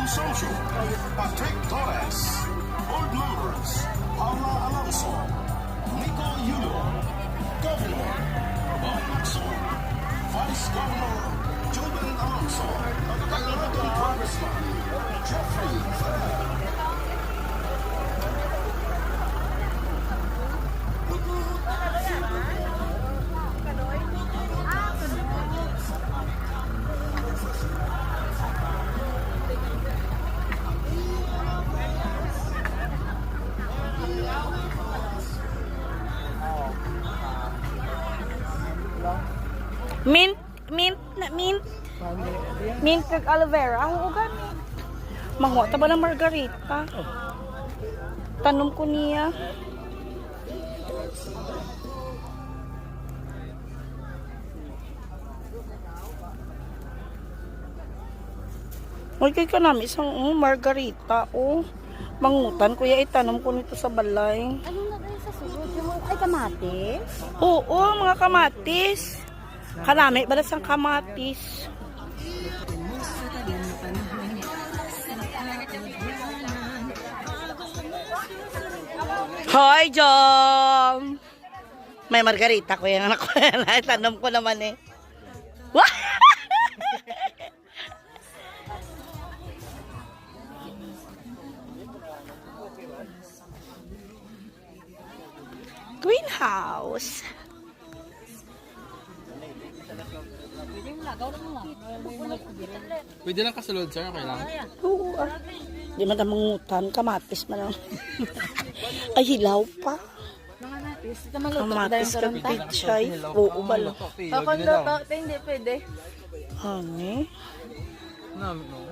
Consumption, Patrick Torres. Board members, Paula Alonso, Nico Yulo, Governor, Bobby Lacson, Vice Governor, Juben Alonso, Coloradan Congressman, Jeffrey Ferrer. Mint, mint, na mint. Mint kag aloe vera. Ang ugan. Mango ta ba ng margarita? Tanom ko niya. Okay ka namin isang margarita. Mangutan ko ya itanom ko nito sa balay. Ano na ba sa sulod? Ay, kamatis? Oo, mga kamatis. Kanami, balas ang kamatis. Hoy, Jom! May margarita ko yan, anak ko yan. Tanong ko naman eh. Greenhouse. Pwede lang kasulod, sir. Okay lang. Oo, di man mangutan, kamatis man lang. Ay, hilaw pa. Kamatis kag pichay. Oo, bala. Pakondo to, hindi pwede. Hani? Namin, no?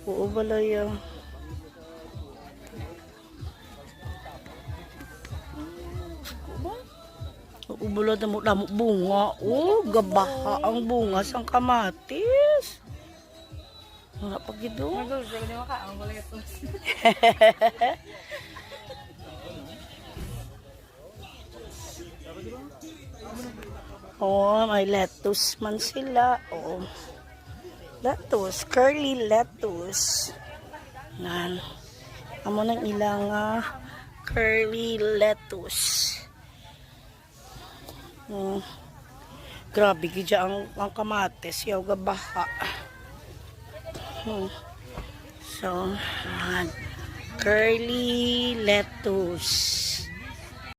Oo, bala yan. Ubula na mo bunga. Gabaha ang bunga sang kamatis. Wala pa gido. May lettuce man sila. Lettuce, curly lettuce. Nan. Amo nang ilang curly lettuce. Grabe gidya ang kamatis yaw gabaha. So, curly lettuce.